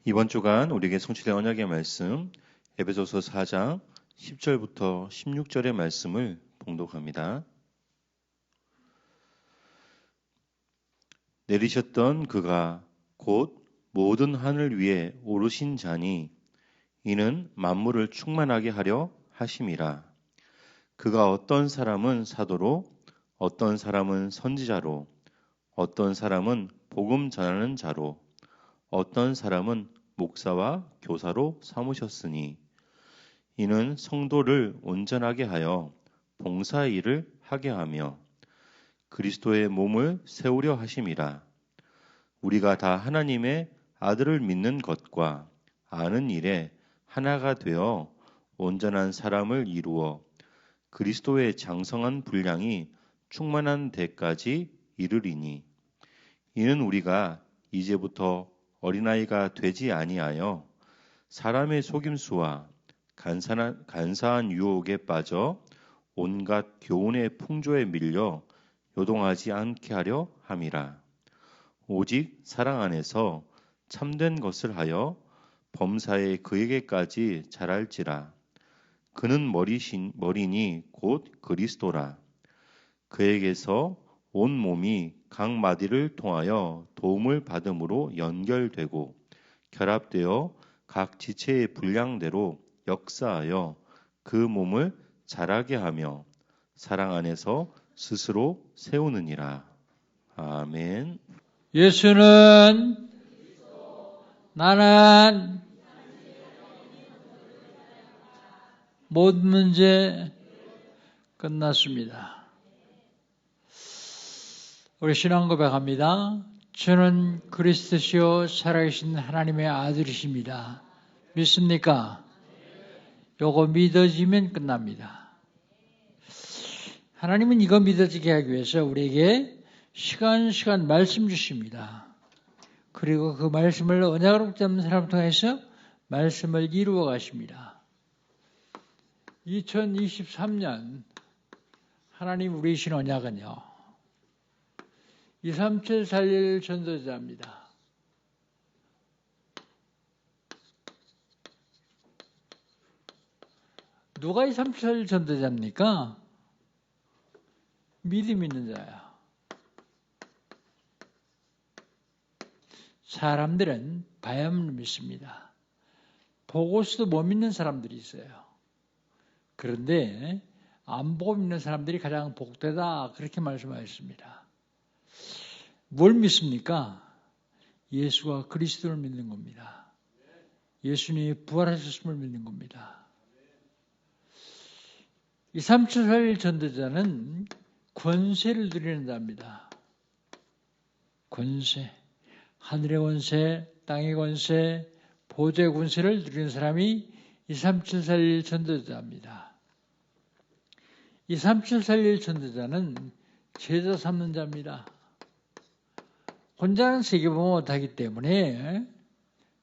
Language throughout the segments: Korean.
이번 주간 우리에게 성취된 언약의 말씀 에베소서 4장 10절부터 16절의 말씀을 봉독합니다. 내리셨던 그가 곧 모든 하늘 위에 오르신 자니 이는 만물을 충만하게 하려 하심이라. 그가 어떤 사람은 사도로, 어떤 사람은 선지자로, 어떤 사람은 복음 전하는 자로, 어떤 사람은 목사와 교사로 삼으셨으니 이는 성도를 온전하게 하여 봉사의 일을 하게 하며 그리스도의 몸을 세우려 하심이라. 우리가 다 하나님의 아들을 믿는 것과 아는 일에 하나가 되어 온전한 사람을 이루어 그리스도의 장성한 분량이 충만한 데까지 이르리니 이는 우리가 이제부터 어린아이가 되지 아니하여 사람의 속임수와 간사한 유혹에 빠져 온갖 교훈의 풍조에 밀려 요동하지 않게 하려 함이라. 오직 사랑 안에서 참된 것을 하여 범사에 그에게까지 자랄지라. 그는 머리니 곧 그리스도라. 그에게서 온 몸이 각 마디를 통하여 도움을 받음으로 연결되고 결합되어 각 지체의 분량대로 역사하여 그 몸을 자라게 하며 사랑 안에서 스스로 세우느니라. 아멘. 예수는 나는 모든 문제 끝났습니다. 우리 신앙 고백합니다. 저는 그리스도시요 살아계신 하나님의 아들이십니다. 믿습니까? 요거 믿어지면 끝납니다. 하나님은 이거 믿어지게 하기 위해서 우리에게 시간 말씀 주십니다. 그리고 그 말씀을 언약으로 잡는 사람을 통해서 말씀을 이루어 가십니다. 2023년 하나님 우리 신 언약은요. 23741 전도자입니다. 누가 23741 전도자입니까? 믿음 있는 자야. 사람들은 봐야만 믿습니다. 보고서도 못 믿는 사람들이 있어요. 그런데 안 보고 믿는 사람들이 가장 복되다 그렇게 말씀하셨습니다. 뭘 믿습니까? 예수와 그리스도를 믿는 겁니다. 예수님이 부활하셨음을 믿는 겁니다. 23741 전도자는 권세를 누리는 자입니다. 권세, 하늘의 권세, 땅의 권세, 보좌의 권세를 누리는 사람이 23741 전도자입니다. 23741 전도자는 제자 삼는 자입니다. 혼자는 세계보험 못하기 때문에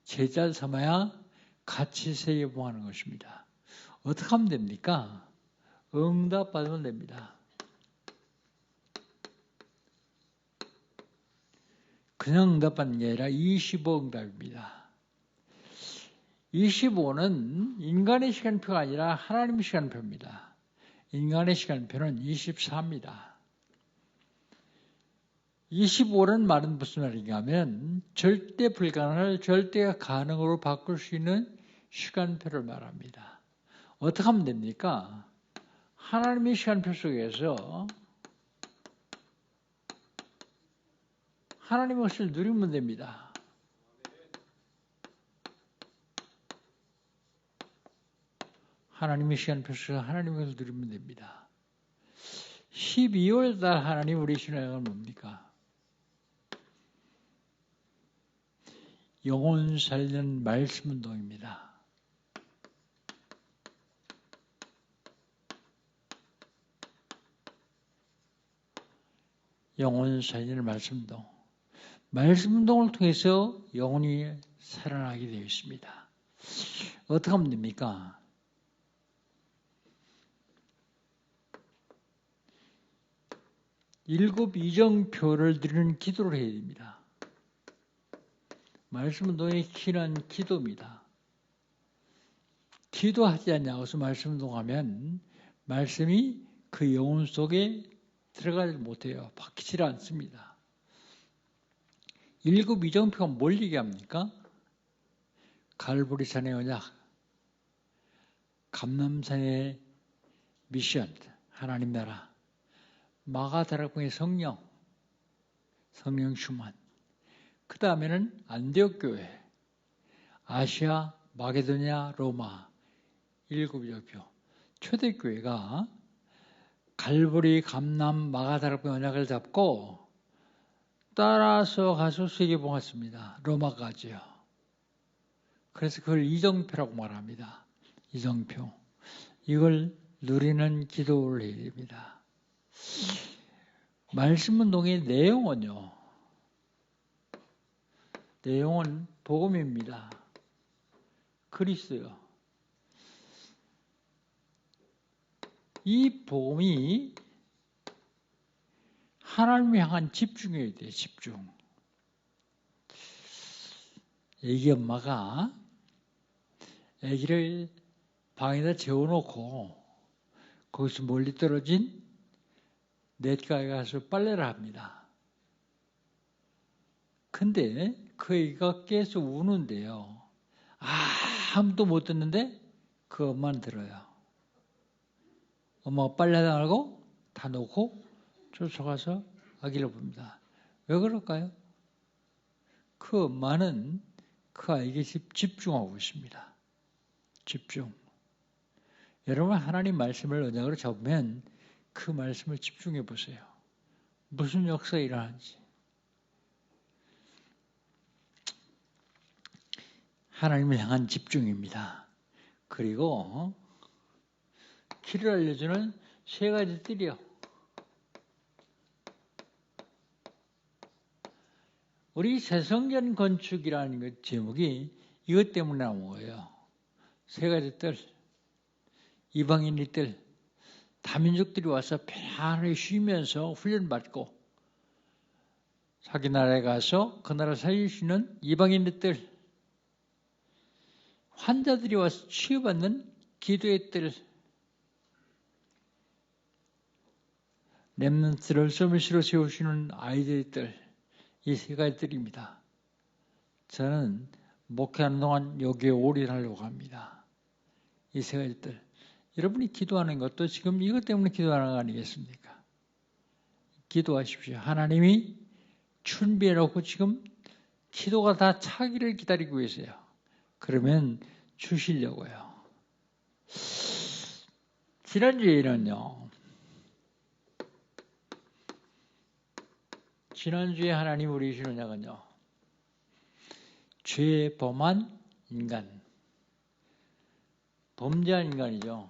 제자를 삼아야 같이 세계보험하는 것입니다. 어떻게 하면 됩니까? 응답 받으면 됩니다. 그냥 응답받는 게 아니라 25 응답입니다. 25는 인간의 시간표가 아니라 하나님의 시간표입니다. 인간의 시간표는 24입니다. 25는 말은 무슨 말인가 하면 절대 불가능을 절대 가능으로 바꿀 수 있는 시간표를 말합니다. 어떻게 하면 됩니까? 하나님의 시간표 속에서 하나님의 것을 누리면 됩니다. 하나님의 시간표 속에서 하나님의 것을 누리면 됩니다. 12월 달 하나님 우리 신앙은 뭡니까? 영혼 살리는 말씀 운동입니다. 영혼 살리는 말씀 운동. 말씀 운동을 통해서 영혼이 살아나게 되어 있습니다. 어떻게 하면 됩니까? 일곱 이정표를 드리는 기도를 해야 됩니다. 말씀 운동의 키는 기도입니다. 기도하지 않냐고 해서 말씀 운동하면 말씀이 그 영혼 속에 들어가지 못해요. 박히질 않습니다. 일곱 이정표가 뭘 얘기합니까? 갈보리산의 언약, 감람산의 미션, 하나님 나라, 마가다락방의 성령 충만, 그 다음에는 안디옥 교회, 아시아, 마게도냐, 로마, 일곱 이정표. 초대교회가 갈보리, 감람, 마가다락방의 언약을 잡고 따라서 가서 세계봉했습니다. 로마까지요. 그래서 그걸 이정표라고 말합니다. 이정표. 이걸 누리는 기도를 해야 됩니다. 말씀 운동의 내용은요. 내용은 복음입니다. 그리스도요. 이 복음이 하나님을 향한 집중해야 돼요. 집중. 애기 엄마가 애기를 방에다 재워놓고 거기서 멀리 떨어진 냇가에 가서 빨래를 합니다. 근데 그 애기가 계속 우는데요. 아무도 못 듣는데 그 엄마는 들어요. 엄마가 빨래하고 다 놓고 쫓아가서 아기를 봅니다. 왜 그럴까요? 그 엄마는 그 아이에게 집중하고 있습니다. 집중. 여러분 하나님 말씀을 언약으로 잡으면 그 말씀을 집중해 보세요. 무슨 역사가 일어나는지. 하나님을 향한 집중입니다. 그리고 길을 알려주는 세 가지 뜰이요. 우리 새성전 건축이라는 것 제목이 이것 때문에 나온 거예요. 세 가지 뜰. 이방인의 뜰. 다민족들이 와서 편안히 쉬면서 훈련받고 자기 나라에 가서 그 나라 살릴 수 있는 이방인의 뜰. 환자들이 와서 치유받는 기도의 뜰. 렘넌트를 서밋으로 세우시는 아이들의 뜰. 이 세 가지 뜰입니다. 저는 목회하는 동안 여기에 올인하려고 합니다. 이 세 가지 뜰. 여러분이 기도하는 것도 지금 이것 때문에 기도하는 거 아니겠습니까? 기도하십시오. 하나님이 준비해놓고 지금 기도가 다 차기를 기다리고 계세요. 그러면 주시려고요. 지난주에 하나님 우리 주신 언약은요. 죄 범한 인간. 범죄한 인간이죠.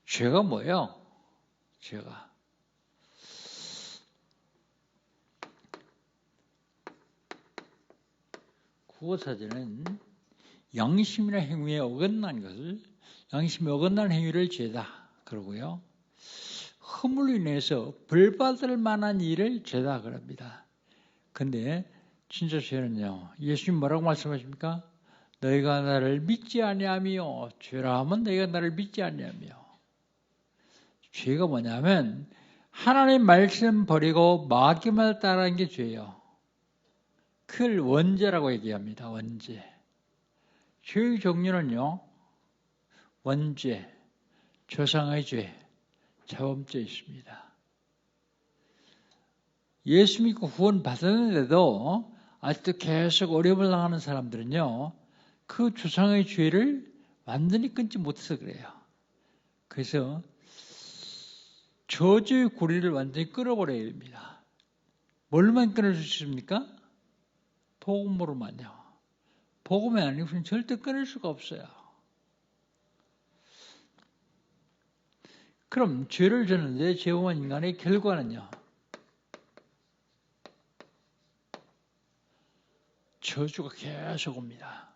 죄가 뭐예요? 죄가. 국어사전은 양심이나 행위에 어긋난 것을 양심에 어긋난 행위를 죄다 그러고요. 허물로 인해서 벌받을 만한 일을 죄다 그럽니다. 근데 진짜 죄는요. 예수님 뭐라고 말씀하십니까? 너희가 나를 믿지 아니하며 죄라 하면 너희가 나를 믿지 아니하며. 죄가 뭐냐면 하나님 말씀 버리고 마귀만 따르는 게 죄예요. 그걸 원죄라고 얘기합니다. 원죄. 죄의 종류는요. 원죄, 조상의 죄, 자범죄 있습니다. 예수 믿고 구원 받았는데도 아직도 계속 어려움을 당하는 사람들은요. 그 조상의 죄를 완전히 끊지 못해서 그래요. 그래서 저주의 고리를 완전히 끊어버려야 됩니다. 뭘만 끊을 수 있습니까? 복음으로만요. 복음이 아니고는 절대 끊을 수가 없어요. 그럼 죄를 졌는데 죄범한 인간의 결과는요. 저주가 계속 옵니다.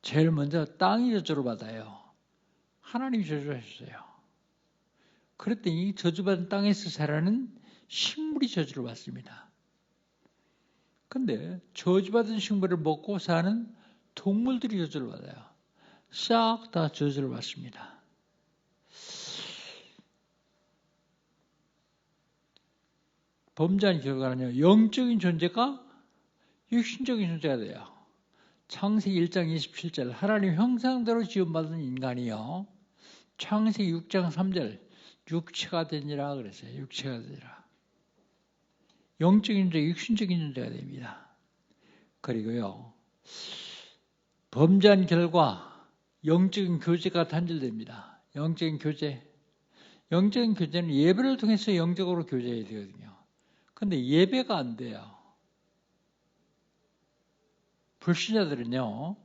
제일 먼저 땅이 저주를 받아요. 하나님이 저주하셨어요. 그랬더니 저주받은 땅에서 자라는 식물이 저주를 받습니다. 근데 저주받은 식물을 먹고 사는 동물들이 저주를 받아요. 싹 다 저주를 받습니다. 범죄한 결과는요, 영적인 존재가 육신적인 존재가 돼요. 창세기 1장 27절, 하나님 형상대로 지음받은 인간이요, 창세기 6장 3절, 육체가 되니라 그랬어요. 육체가 되니라. 영적인 존재, 육신적인 존재가 됩니다. 그리고요, 범죄한 결과 영적인 교제가 단절됩니다. 영적인 교제. 영적인 교제는 예배를 통해서 영적으로 교제해야 되거든요. 근데 예배가 안 돼요. 불신자들은요,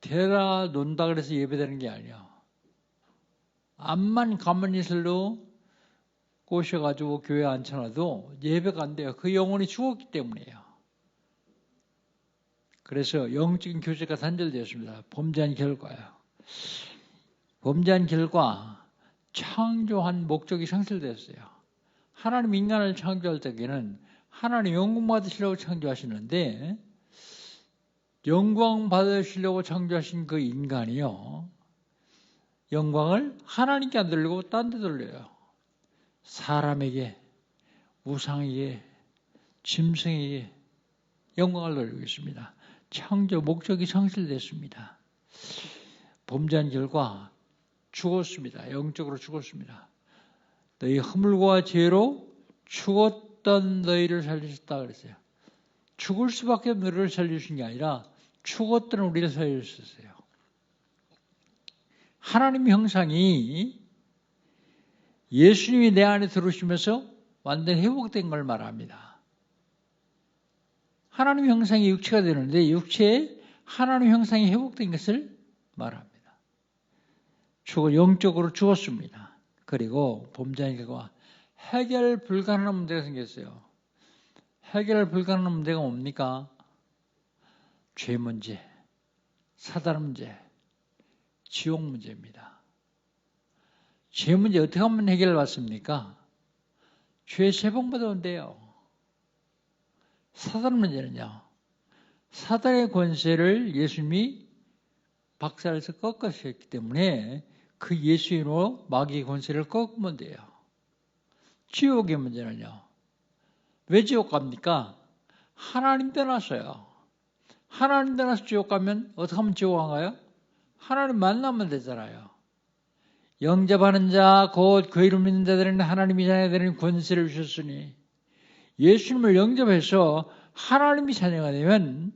대라 논다 그래서 예배되는 게 아니에요. 암만 가만히 있어도 꼬셔가지고 교회 앉혀놔도 예배가 안 돼요. 그 영혼이 죽었기 때문이에요. 그래서 영적인 교제가 단절되었습니다. 범죄한 결과요. 범죄한 결과 창조한 목적이 상실되었어요. 하나님 인간을 창조할 때에는 하나님 영광 받으시려고 창조하시는데, 영광 받으시려고 창조하신 그 인간이요, 영광을 하나님께 안 돌리고 딴 데 돌려요. 사람에게, 우상에게, 짐승에게 영광을 돌리고 있습니다. 창조 목적이 상실됐습니다. 범죄한 결과 죽었습니다. 영적으로 죽었습니다. 너희 허물과 죄로 죽었던 너희를 살리셨다 그랬어요. 죽을 수밖에 없는 너희를 살리신 게 아니라 죽었던 우리를 살리셨어요. 하나님 형상이 예수님이 내 안에 들어오시면서 완전히 회복된 걸 말합니다. 하나님 형상이 육체가 되는데 육체에 하나님 형상이 회복된 것을 말합니다. 영적으로 죽었습니다. 그리고 범죄한 결과 해결 불가능한 문제가 생겼어요. 해결 불가능한 문제가 뭡니까? 죄 문제, 사단 문제, 지옥 문제입니다. 죄 문제 어떻게 하면 해결을 받습니까? 죄 세봉받으면 돼요. 사단 문제는요, 사단의 권세를 예수님이 박살에서 꺾으셨기 때문에 그 예수님으로 마귀의 권세를 꺾으면 돼요. 지옥의 문제는요, 왜 지옥 갑니까? 하나님 떠났어요. 하나님 떠나서 지옥 가면 어떻게 하면 지옥 안 가요? 하나님 만나면 되잖아요. 영접하는 자, 곧 그 이름 믿는 자들은 하나님이 자녀되는 권세를 주셨으니, 예수님을 영접해서 하나님이 자녀가 되면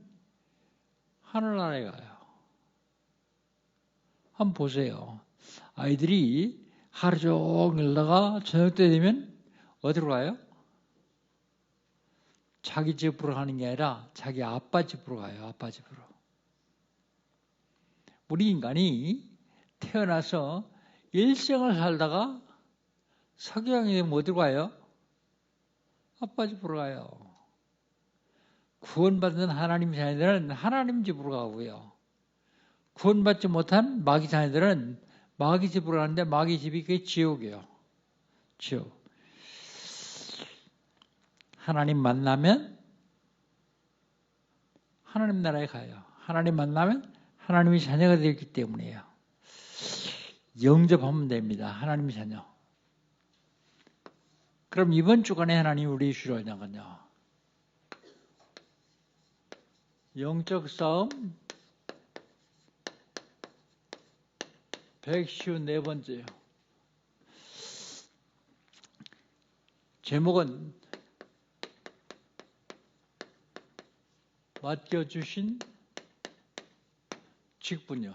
하늘나라에 가요. 한번 보세요. 아이들이 하루 종일 놀다가 저녁 때 되면 어디로 가요? 자기 집으로 가는 게 아니라 자기 아빠 집으로 가요. 아빠 집으로. 우리 인간이 태어나서 일생을 살다가 석양이 되면 어디로 가요? 아빠 집으로 가요. 구원받은 하나님 자녀들은 하나님 집으로 가고요. 구원받지 못한 마귀 자녀들은 마귀 집으로 가는데 마귀 집이 그게 지옥이에요. 지옥. 하나님 만나면 하나님 나라에 가요. 하나님 만나면 하나님이 자녀가 되었기 때문이에요. 영접하면 됩니다. 하나님이 자녀. 그럼 이번 주간에 하나님이 우리 주시러 하는 건요, 영적 싸움 154번째요. 제목은 맡겨주신 직분요.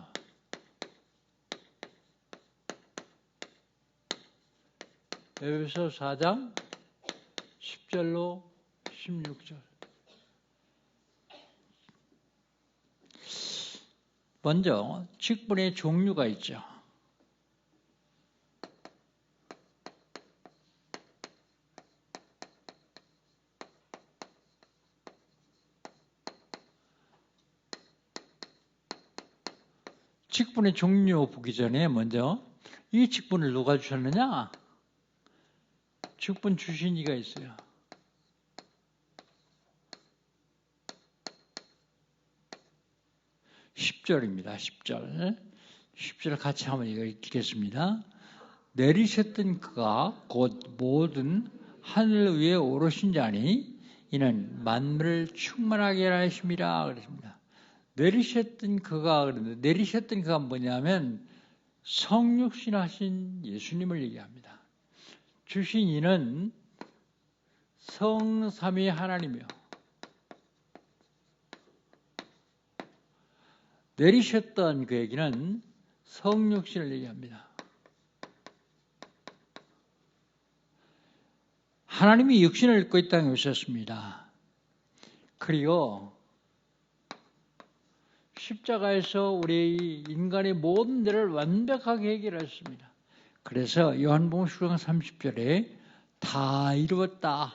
에베소 4장 10절로 16절. 먼저 직분의 종류가 있죠. 직분의 종류 보기 전에 먼저 이 직분을 누가 주셨느냐? 직분 주신이가 있어요. (10절입니다) 10절. 10절 같이 한번 읽겠습니다. 내리셨던 그가 곧 모든 하늘 위에 오르신 자니 이는 만물을 충만하게 하심이라 그랬습니다. 내리셨던 그가 그런데 내리셨던 그가 뭐냐면 성육신하신 예수님을 얘기합니다. 주신 이는 성삼위 하나님이요. 내리셨던 그 얘기는 성육신을 얘기합니다. 하나님이 육신을 입고 이 땅에 오셨습니다. 그리고 십자가에서 우리 인간의 모든 죄를 완벽하게 해결하셨습니다. 그래서 요한복음 10장 30절에 다 이루었다.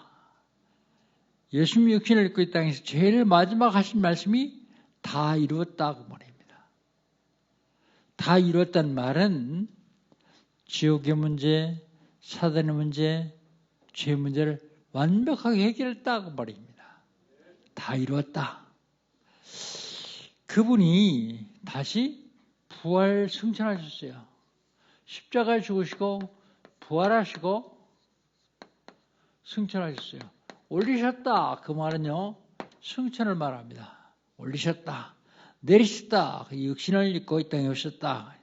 예수님이 육신을 입고 이 땅에서 제일 마지막 하신 말씀이 다 이루었다고 말입니다. 다 이루었다는 말은 지옥의 문제, 사단의 문제, 죄 문제를 완벽하게 해결했다고 말입니다. 다 이루었다. 그분이 다시 부활 승천하셨어요. 십자가에 죽으시고 부활하시고 승천하셨어요. 올리셨다. 그 말은요. 승천을 말합니다. 올리셨다. 내리셨다. 육신을 입고 이 땅에 오셨다.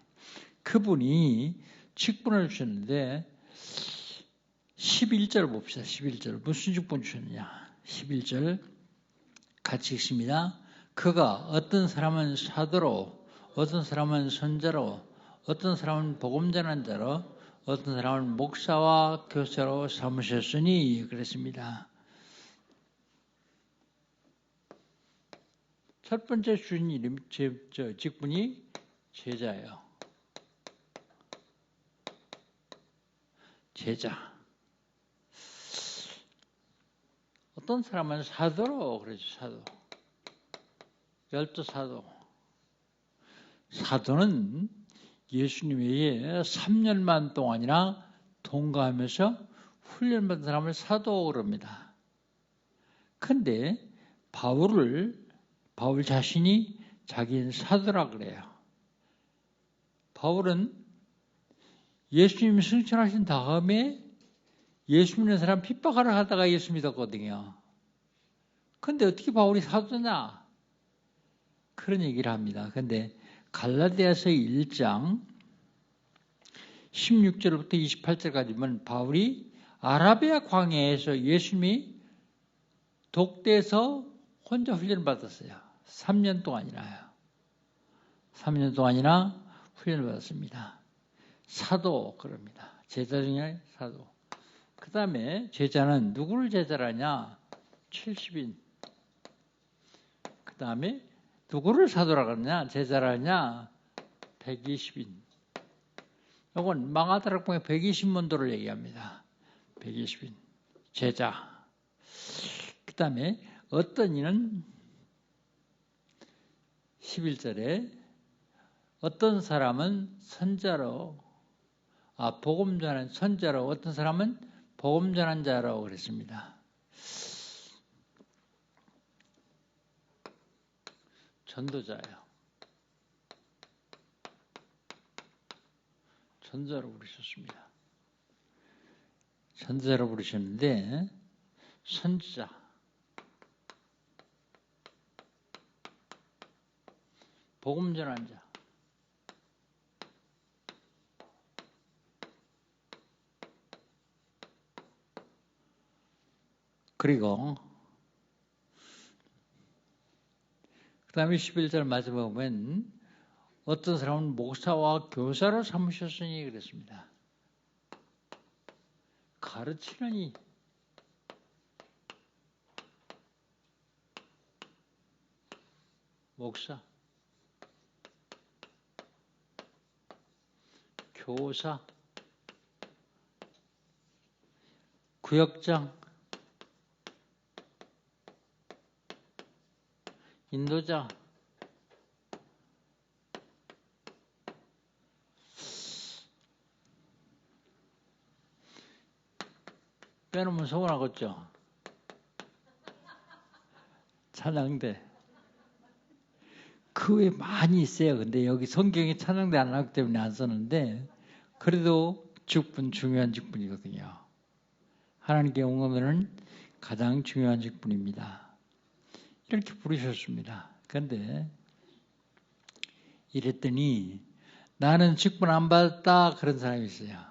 그분이 직분을 주셨는데 11절 봅시다. 11절. 무슨 직분 주셨느냐. 11절 같이 읽습니다. 그가 어떤 사람은 사도로, 어떤 사람은 선자로, 어떤 사람은 복음 전한 자로, 어떤 사람은 목사와 교사로 삼으셨으니 그랬습니다. 첫 번째 주신 이름, 직분이 제자예요. 제자. 어떤 사람은 사도로 그러죠. 사도. 12사도. 사도는 예수님에게 3년만 동안이나 동거하면서 훈련받은 사람을 사도 그럽니다. 그런데 바울 자신이 자기는 사도라 그래요. 바울은 예수님이 승천하신 다음에 예수 믿는 사람 핍박하러 하다가 예수 믿었거든요. 그런데 어떻게 바울이 사도냐? 그런 얘기를 합니다. 그런데 갈라디아서 1장 16절부터 28절까지 보면 바울이 아라비아 광야에서 예수님이 독대에서 혼자 훈련을 받았어요. 3년 동안이나요. 3년 동안이나 훈련을 받았습니다. 사도 그럽니다. 제자 중에 사도. 그 다음에 제자는 누구를 제자라냐? 70인. 그 다음에 누구를 사도라고 하느냐? 제자라냐? 120인. 이건 망하다락봉에 120문도를 얘기합니다. 120인. 제자. 그 다음에 어떤 이는 11절에 어떤 사람은 선자로, 복음 전한 선자로, 어떤 사람은 복음 전한 자라고 그랬습니다. 전도자예요. 전도자로 부르셨습니다. 전도자로 부르셨는데 선지자. 복음 전한 자. 그리고 그 다음에 11절 마지막에 보면 어떤 사람은 목사와 교사로 삼으셨으니 그랬습니다. 가르치느니 목사, 교사, 구역장, 인도자, 빼놓으면 서운하겠죠. 찬양대. 그 외에 많이 있어요. 근데 여기 성경에 찬양대 안 나오기 때문에 안 썼는데 그래도 직분 중요한 직분이거든요. 하나님께 영광은 가장 중요한 직분입니다. 이렇게 부르셨습니다. 그런데 이랬더니 나는 직분 안 받았다 그런 사람이 있어요.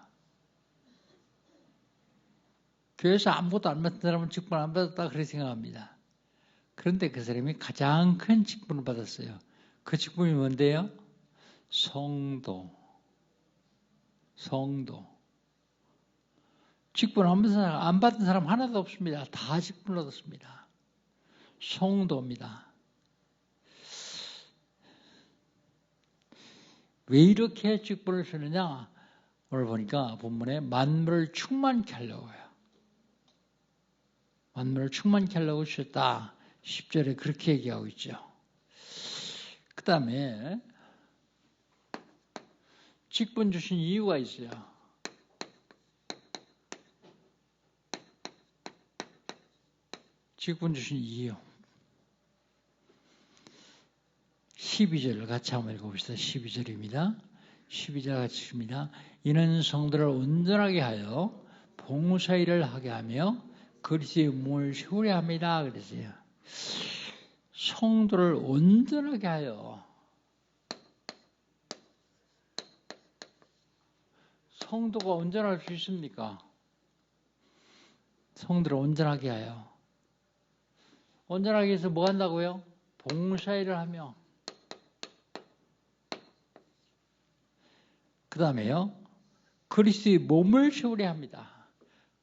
교회에서 아무것도 안 받은 사람은 직분 안 받았다 그렇게 생각합니다. 그런데 그 사람이 가장 큰 직분을 받았어요. 그 직분이 뭔데요? 성도. 직분 안 받은 사람 하나도 없습니다. 다 직분을 얻었습니다. 성도입니다. 왜 이렇게 직분을 주느냐? 오늘 보니까 본문에 만물을 충만케 하려고 해요. 만물을 충만케 하려고 주셨다. 10절에 그렇게 얘기하고 있죠. 그 다음에 직분 주신 이유가 있어요. 직분 주신 이유. 12절을 같이 한번 읽어봅시다. 12절입니다. 12절 같이 읽습니다. 이는 성도를 온전하게 하여 봉사일을 하게 하며 그리스도의 몸을 세우려 합니다. 그랬어요. 성도를 온전하게 하여. 성도가 온전할 수 있습니까? 성도를 온전하게 하여. 온전하게 해서 뭐 한다고요? 봉사일을 하며. 그 다음에요. 그리스도의 몸을 세우려 합니다.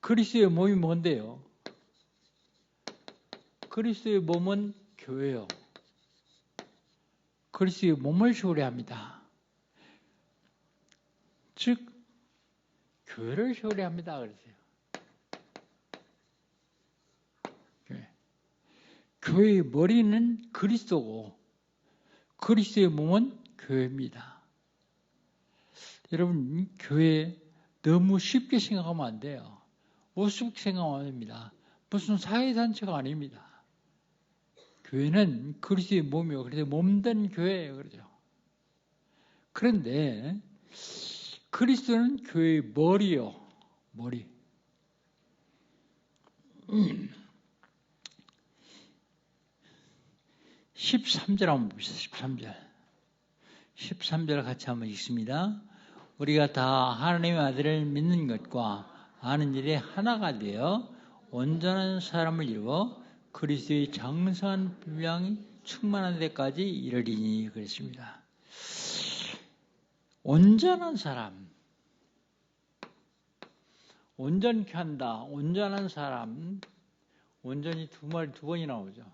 그리스도의 몸이 뭔데요? 그리스도의 몸은 교회요. 그리스도의 몸을 세우려 합니다. 즉 교회를 세우려 합니다. 그랬어요. 교회의 머리는 그리스도고 그리스도의 몸은 교회입니다. 여러분 교회 너무 쉽게 생각하면 안 돼요. 우습게 생각하면 안 됩니다. 무슨 사회단체가 아닙니다. 교회는 그리스도의 몸이요. 그래서 몸된 교회예요. 그러죠. 그런데 그리스도는 교회의 머리요. 머리. 13절 한번 봅시다. 13절. 13절 같이 한번 읽습니다. 우리가 다 하나님의 아들을 믿는 것과 아는 일에 하나가 되어 온전한 사람을 이루어 그리스도의 장성한 분량이 충만한 데까지 이르리니 그랬습니다. 온전한 사람, 온전케 한다, 온전한 사람, 온전히 두 번이 나오죠.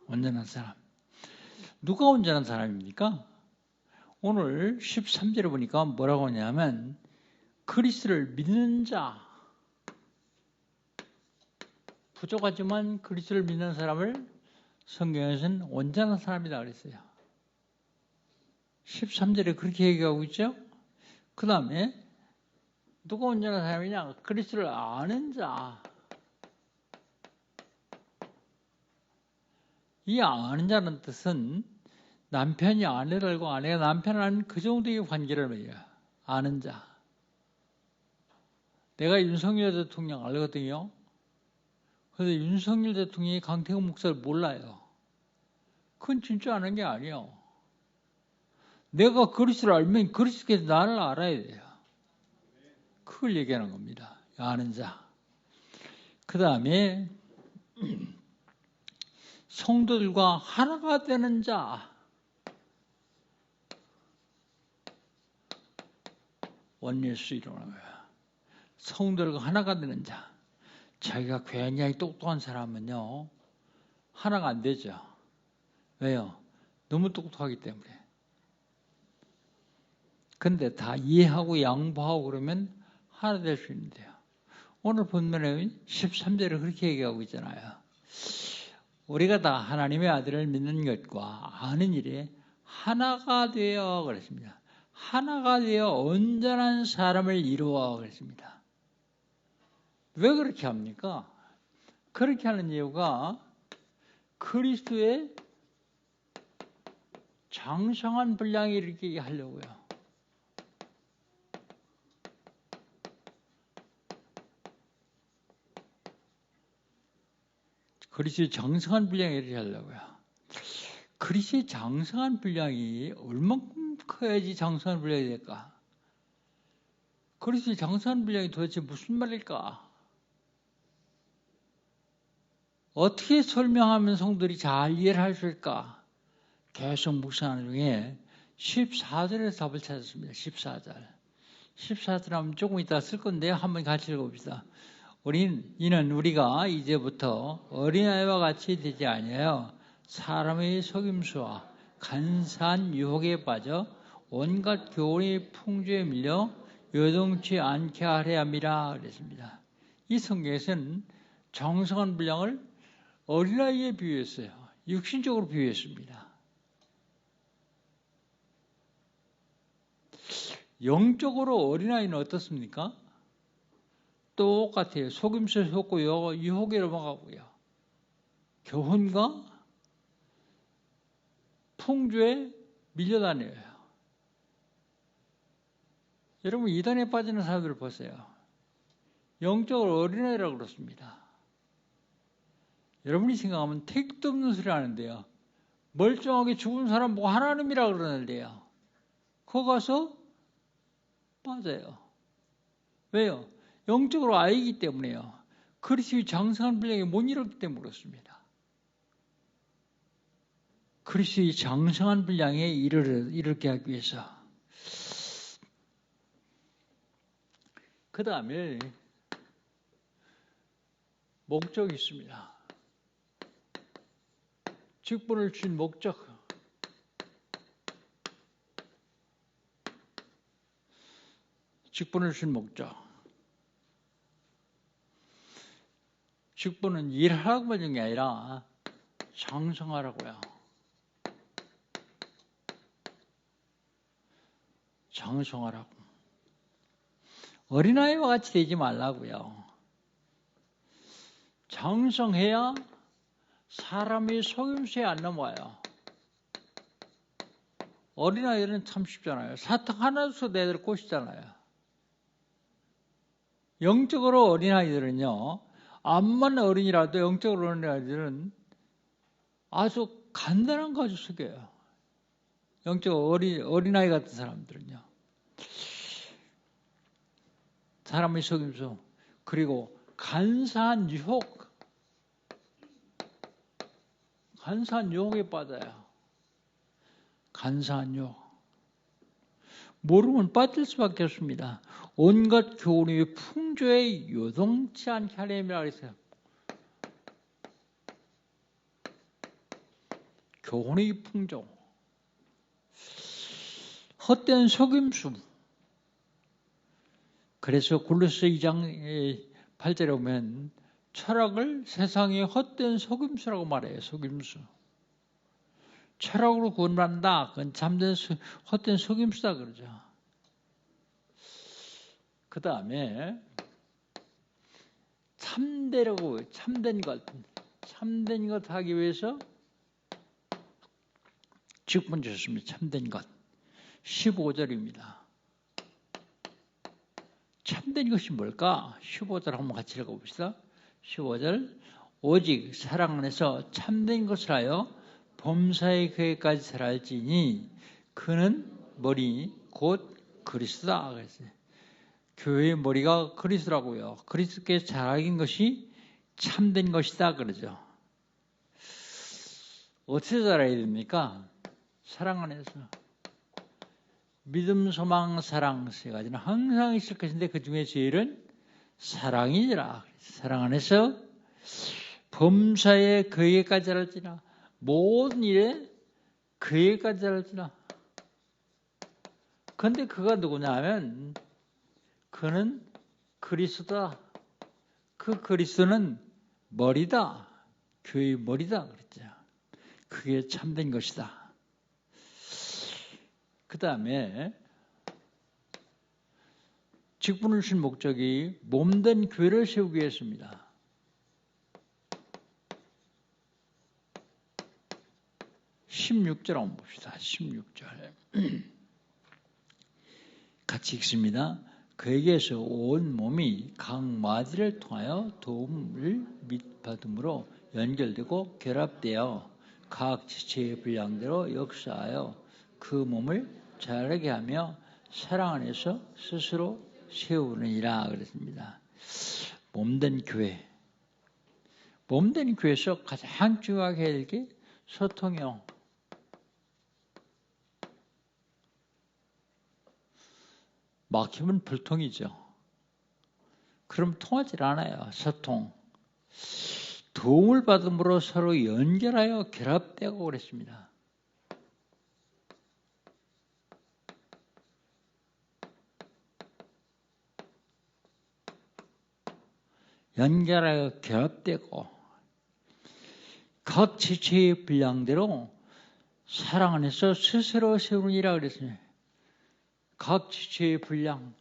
온전한 사람. 누가 온전한 사람입니까? 오늘 13절에 보니까 뭐라고 하냐면 그리스도를 믿는 자. 부족하지만 그리스도를 믿는 사람을 성경에서는 온전한 사람이다 그랬어요. 13절에 그렇게 얘기하고 있죠. 그 다음에 누가 온전한 사람이냐? 그리스도를 아는 자. 이 아는 자는 뜻은 남편이 아내를 알고 아내가 남편을 아는 그 정도의 관계를 말이에요. 아는 자. 내가 윤석열 대통령 알거든요. 그런데 윤석열 대통령이 강태공 목사를 몰라요. 그건 진짜 아는 게 아니에요. 내가 그리스도를 알면 그리스도께서 나를 알아야 돼요. 그걸 얘기하는 겁니다. 아는 자. 그 다음에 성도들과 하나가 되는 자. 원리수 일어나는 거야. 성도들과 하나가 되는 자. 자기가 굉장히 똑똑한 사람은요, 하나가 안 되죠. 왜요? 너무 똑똑하기 때문에. 근데 다 이해하고 양보하고 그러면 하나 될 수 있는데요. 오늘 본문에 13절에 그렇게 얘기하고 있잖아요. 우리가 다 하나님의 아들을 믿는 것과 아는 일에 하나가 되어 그랬습니다. 하나가 되어 온전한 사람을 이루어 그랬습니다. 왜 그렇게 합니까? 그렇게 하는 이유가 그리스도의 장성한 분량이 이렇게 하려고요. 그리스도의 장성한 분량이 이렇게 하려고요. 그리스도의 장성한 분량이 얼만큼 커야지 장성한 분량이 될까? 그리스도의 장성한 분량이 도대체 무슨 말일까? 어떻게 설명하면 성도들이 잘 이해를 할 수 있을까? 계속 묵상하는 중에 14절에서 답을 찾았습니다. 14절. 14절 하면 조금 이따 쓸 건데요. 한번 같이 읽어봅시다. 이는 우리가 이제부터 어린아이와 같이 되지 아니하여 사람의 속임수와 간사한 유혹에 빠져 온갖 교훈의 풍조에 밀려 요동치 않게 하려 함이라 그랬습니다. 이 성경에서는 정성한 분량을 어린아이에 비유했어요. 육신적으로 비유했습니다. 영적으로 어린아이는 어떻습니까? 똑같아요. 속임수에 속고요. 유혹에 넘어가고요. 교훈과 풍조에 밀려다녀요. 여러분 이단에 빠지는 사람들을 보세요. 영적으로 어린아이라고 그렇습니다. 여러분이 생각하면 택도 없는 소리 하는데요. 멀쩡하게 죽은 사람 보고 하나님이라고 그러는데요. 거기 가서 빠져요. 왜요? 영적으로 아이기 때문에요. 그리스도의 장성한 분량이 못 이뤘기 때문에 그렇습니다. 그리스도의 장성한 분량에 이르게 하기 위해서. 그 다음에 목적이 있습니다. 직분을 준 목적. 직분을 준 목적. 직분은 일하라고 준 게 아니라 장성하라고요. 장성하라고. 어린아이와 같이 되지 말라고요. 장성해야 사람이 속임수에 안 넘어와요. 어린아이들은 참 쉽잖아요. 사탕 하나 줘서 애들 꼬시잖아요. 영적으로 어린아이들은요. 암만 어린이라도 영적으로 어린아이들은 아주 간단한 거 가지고 속여요. 영적으로 어린아이 같은 사람들은요. 사람의 속임수 그리고 간사한 유혹. 간사한 유혹에 빠져요. 간사한 유혹. 모르면 빠질 수밖에 없습니다. 온갖 교훈의 풍조에 요동치 않게 하려면 그랬어요. 교훈의 풍조. 헛된 속임수. 그래서 골로새 2장 8절에 보면 철학을 세상의 헛된 속임수라고 말해요. 속임수. 철학으로 구원받는다. 그건 참된 헛된 속임수다 그러죠. 그 다음에 참되라고 참된 것 하기 위해서 직분 주셨습니다. 참된 것. 15절입니다. 참된 것이 뭘까? 15절 한번 같이 읽어봅시다. 15절 오직 사랑 안에서 참된 것을 하여 범사의 교회까지 살아할지니 그는 머리 곧 그리스도다. 그랬어요. 교회의 머리가 그리스도라고요. 그리스도께 자라긴 것이 참된 것이다 그러죠. 어떻게 자라야 됩니까? 사랑 안에서. 믿음, 소망, 사랑 세 가지는 항상 있을 것인데 그 중에 제일은 사랑이니라. 사랑 안에서 범사에 그에게까지 자랄지나 모든 일에 그에게까지 자랄지나. 그런데 그가 누구냐 하면 그는 그리스도다. 그 그리스도는 머리다. 교회의 머리다 그랬죠. 그게 참된 것이다. 그 다음에 직분을 주신 목적이 몸된 교회를 세우기 위해서입니다. (16절) 한번 봅시다. 16절 같이 읽습니다. 그에게서 온 몸이 각 마디를 통하여 도움을 받음으로 연결되고 결합되어 각 지체의 분량대로 역사하여 그 몸을 자라게 하며 사랑 안에서 스스로 세우느니라 그랬습니다. 몸된 교회. 몸된 교회에서 가장 중요하게 해야 될 게 소통이요. 막히면 불통이죠. 그럼 통하질 않아요. 소통. 도움을 받음으로 서로 연결하여 결합되고 그랬습니다. 연결하여 결합되고 각 지체의 분량대로 사랑 안에서 스스로 세우느니라 그랬습니다. 각 지체의 분량.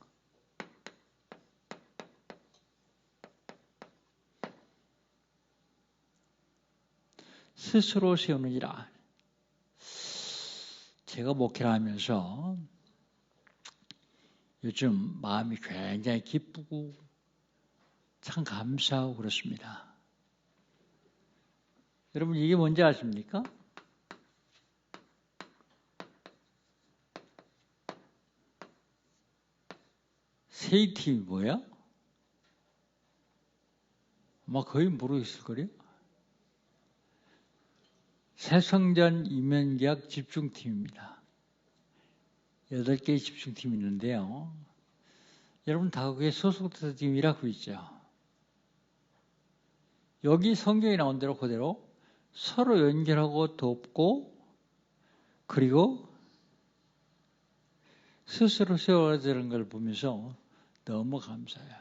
스스로 세우느니라. 제가 목회를 하면서 요즘 마음이 굉장히 기쁘고 참 감사하고 그렇습니다. 여러분 이게 뭔지 아십니까? 세이팀이 뭐야? 아마 거의 모르겠을걸요? 새성전 이면계약 집중팀입니다. 8개의 집중팀이 있는데요. 여러분 다 그게 소속돼서 지금 일하고 있죠. 여기 성경에 나온 대로 그대로 서로 연결하고 돕고 그리고 스스로 세워야 되는 걸 보면서 너무 감사해요.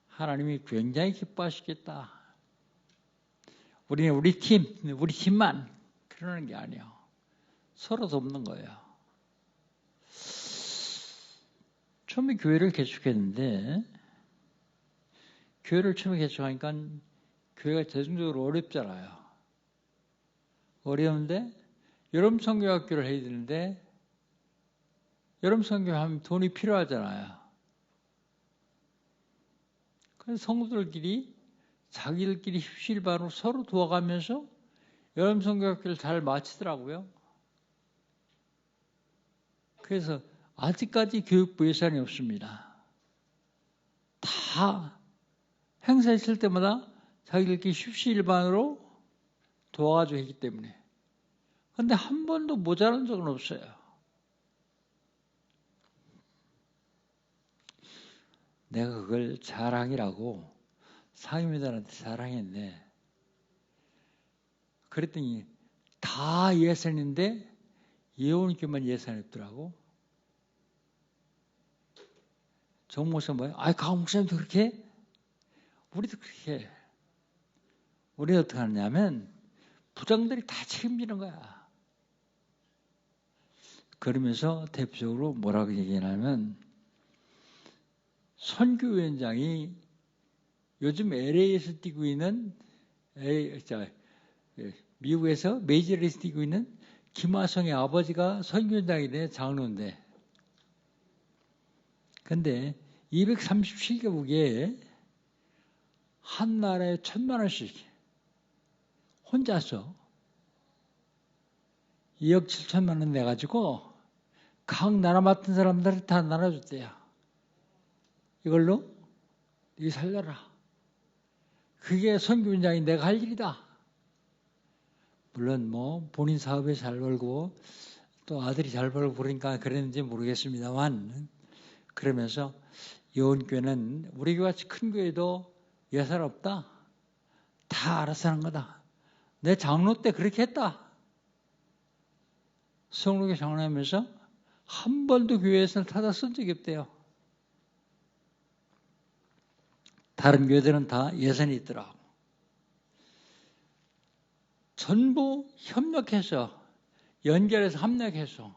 하나님이 굉장히 기뻐하시겠다. 우리는 우리 팀만 그러는 게 아니에요. 서로 돕는 거예요. 처음에 교회를 개척했는데 교회를 처음에 개척하니까 교회가 대중적으로 어렵잖아요. 어려운데 여름 선교학교를 해야 되는데 여름 선교하면 돈이 필요하잖아요. 그래서 성도들끼리 자기들끼리 십시일반으로 서로 도와가면서 여름 선교학교를 잘 마치더라고요. 그래서 아직까지 교육부 예산이 없습니다. 다 행사 있을 때마다 자기들끼리 십시일반으로 도와가지고 했기 때문에. 그런데 한 번도 모자란 적은 없어요. 내가 그걸 자랑이라고 상임위원들한테 자랑했네. 그랬더니 다 예산인데 예원교만 예산이 없더라고. 정 목사 뭐야? 아이 강 목사님도 그렇게 해? 우리도 그렇게 해. 우리는 어떻게 하느냐면 부장들이 다 책임지는 거야. 그러면서 대표적으로 뭐라고 얘기하냐면 선교위원장이 요즘 LA에서 뛰고 있는 미국에서 메이저리에서 뛰고 있는 김하성의 아버지가 선교위원장이래. 장로인데. 근데 237개국에 한 나라에 1,000만 원씩 혼자서 2억 7천만 원 내가지고 각 나라 맡은 사람들을 다 나눠줬대요. 이걸로 이 살려라. 그게 선교위원장이 내가 할 일이다. 물론 뭐 본인 사업에 잘 벌고 또 아들이 잘 벌고 그러니까 그랬는지 모르겠습니다만 그러면서 예원교회는 우리 교회같이 큰 교회도 예산 없다. 다 알아서 하는 거다. 내 장로 때 그렇게 했다. 성록에 장로하면서 한 번도 교회 예산을 타다 쓴 적이 없대요. 다른 교회들은 다 예산이 있더라고. 전부 협력해서 연결해서 합력해서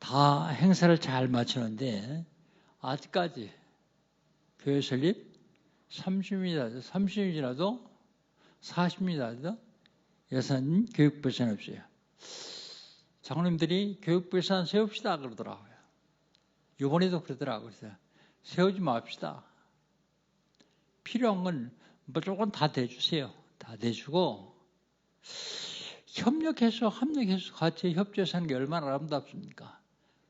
다 행사를 잘 마치는데 아직까지 교회 설립 30년이 지나도 40년이 지나도 예산 교육부 예산 없어요. 장로님들이 교육부 예산 세웁시다 그러더라고요. 이번에도 그러더라고요. 그래서 세우지 맙시다. 필요한 건 무조건 다 대주세요. 다 대주고 협력해서 같이 협조해서 하는 게 얼마나 아름답습니까?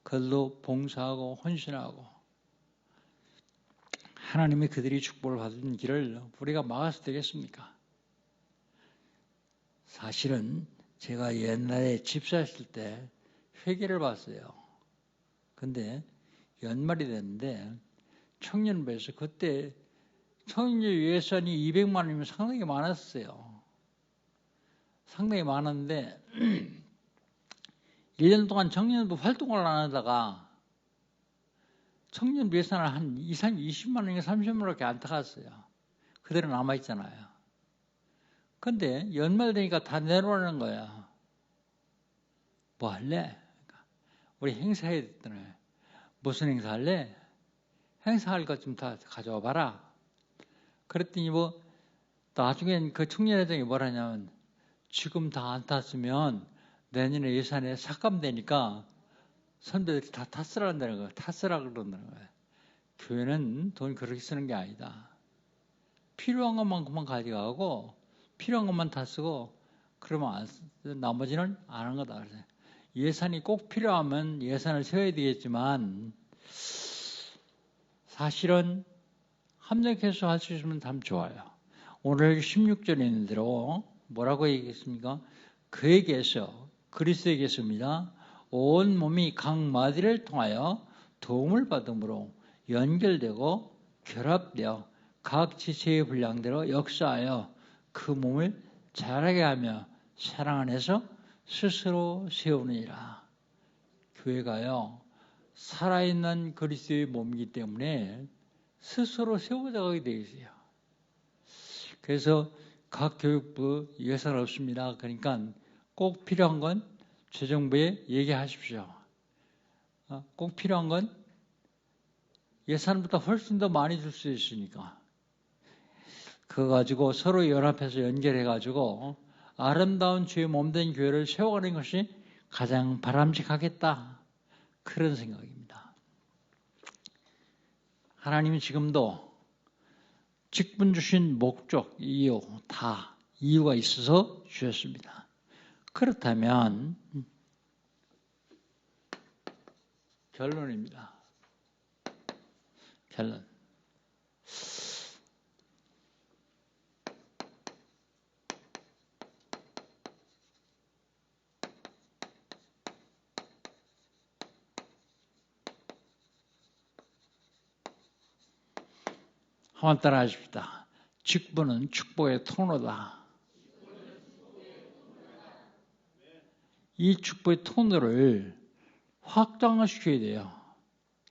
그걸로 봉사하고 헌신하고 하나님의 그들이 축복을 받은 길을 우리가 막아서 되겠습니까? 사실은 제가 옛날에 집사했을 때 회계를 봤어요. 근데 연말이 됐는데 청년부에서 그때 청년 예산이 200만 원이면 상당히 많았어요. 상당히 많았는데 1년 동안 청년부 활동을 안 하다가 청년부 예산을 한 20만 원인가 30만 원밖에 안 타갔어요. 그대로 남아있잖아요. 근데 연말 되니까 다 내놓으라는 거야. 뭐 할래? 그러니까 우리 행사해야 됐잖아요. 무슨 행사 할래? 행사할 것 좀 다 가져와 봐라. 그랬더니 뭐 나중엔 그 청년회장이 뭐라냐면 지금 다 안 탔으면 내년에 예산에 삭감되니까 선배들이 다 탔으라는 거야. 탔으라 그런다는 거야. 교회는 돈 그렇게 쓰는 게 아니다. 필요한 것만큼만 가져가고 필요한 것만 다 쓰고 그러면 나머지는 안 하는 거다. 예산이 꼭 필요하면 예산을 세워야 되겠지만 사실은 합력해서 할 수 있으면 참 좋아요. 오늘 16절에 있는 대로 뭐라고 얘기했습니까? 그에게서 그리스도에게서입니다. 온 몸이 각 마디를 통하여 도움을 받음으로 연결되고 결합되어 각 지체의 분량대로 역사하여 그 몸을 자라게 하며 사랑 안에서 스스로 세우느니라. 교회가요 살아있는 그리스도의 몸이기 때문에 스스로 세워져가게 되어 있어요. 그래서 각 교육부 예산 없습니다. 그러니까 꼭 필요한 건 재정부에 얘기하십시오. 꼭 필요한 건 예산보다 훨씬 더 많이 줄 수 있으니까 그거 가지고 서로 연합해서 연결해가지고 아름다운 주의 몸된 교회를 세워가는 것이 가장 바람직하겠다. 그런 생각입니다. 하나님은 지금도 직분 주신 목적, 이유 다 이유가 있어서 주셨습니다. 그렇다면 결론입니다. 결론. 한번 따라 하십시다. 직분은 축복의 통로다. 이 축복의 통로를 확장시켜야 돼요.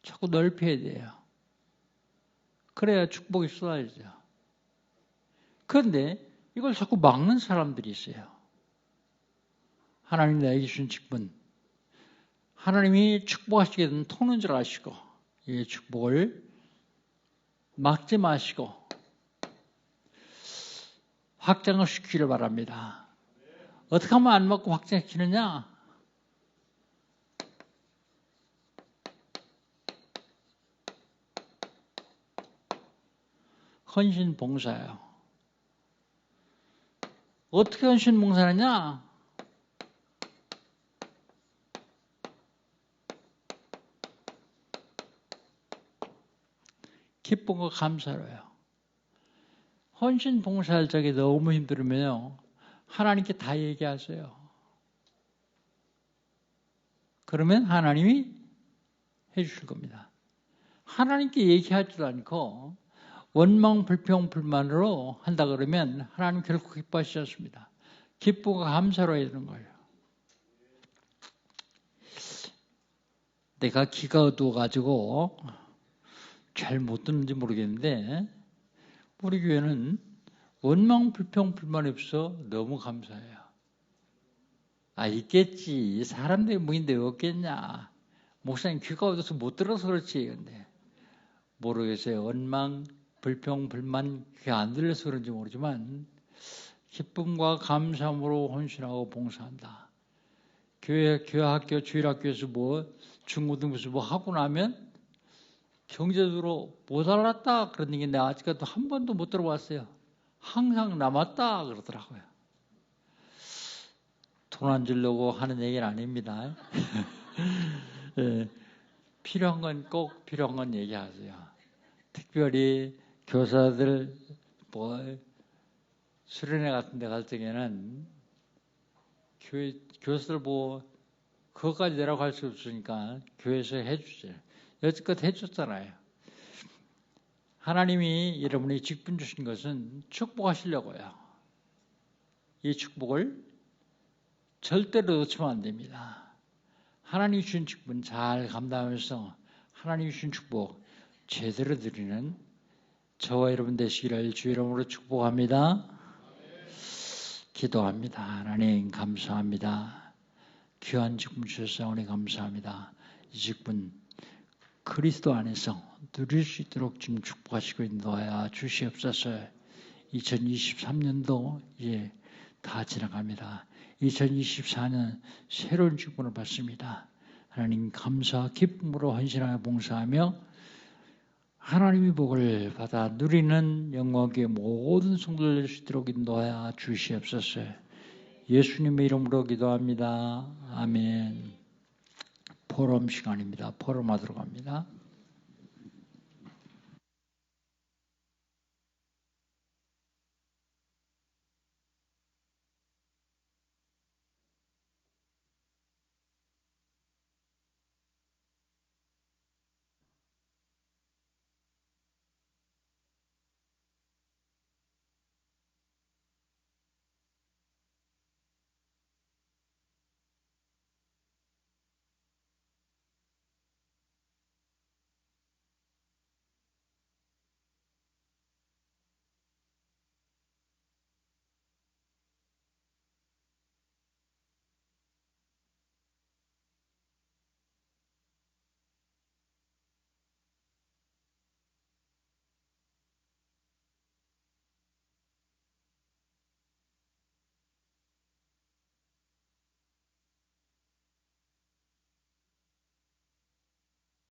자꾸 넓혀야 돼요. 그래야 축복이 쏟아지죠. 그런데 이걸 자꾸 막는 사람들이 있어요. 하나님 나에게 주신 직분. 하나님이 축복하시게 된 통로인 줄 아시고 이 축복을 막지 마시고 확장을 시키기를 바랍니다. 어떻게 하면 안 막고 확장시키느냐? 헌신 봉사예요. 어떻게 헌신 봉사하느냐? 기쁨과 감사로요. 헌신 봉사할 적에 너무 힘들으면요. 하나님께 다 얘기하세요. 그러면 하나님이 해주실 겁니다. 하나님께 얘기하지도 않고 원망, 불평, 불만으로 한다 그러면 하나님 결코 기뻐하시지 않습니다. 기쁨과 감사로 해야 되는 거예요. 내가 귀가 어두워가지고 잘 못 듣는지 모르겠는데 우리 교회는 원망, 불평, 불만이 없어 너무 감사해요. 있겠지. 사람들이 뭐인데 없겠냐. 목사님 귀가 어두워서 못 들어서 그렇지. 근데 모르겠어요. 원망, 불평, 불만 그게 안 들려서 그런지 모르지만 기쁨과 감사함으로 헌신하고 봉사한다. 교회 학교, 주일학교에서 중고등부에서 하고 나면 경제적으로 못 알았다 그런 얘기 내가 아직까지도 한 번도 못 들어봤어요. 항상 남았다 그러더라고요. 돈 안 주려고 하는 얘기는 아닙니다. 예, 필요한 건 꼭 필요한 건 얘기하세요. 특별히 교사들 수련회 같은 데 갈 적에는 교사들 그것까지 내라고 할 수 없으니까 교회에서 해주세요. 여지껏 해줬잖아요. 하나님이 여러분이 직분 주신 것은 축복하시려고요. 이 축복을 절대로 놓치면 안 됩니다. 하나님이 주신 축복은 잘 감당하면서 하나님이 주신 축복 제대로 드리는 저와 여러분 되시기를 주의 이름으로 축복합니다. 기도합니다. 하나님 감사합니다. 귀한 직분 주셔서 감사합니다. 이 직분 그리스도 안에서 누릴 수 있도록 지금 축복하시고 인도하여 주시옵소서. 2023년도 이제 다 지나갑니다. 2024년 새로운 직분을 받습니다. 하나님 감사 기쁨으로 헌신하여 봉사하며 하나님의 복을 받아 누리는 영광의 모든 성도들 될 수 있도록 인도하여 주시옵소서. 예수님의 이름으로 기도합니다. 아멘. 포럼 시간입니다. 포럼하도록 합니다.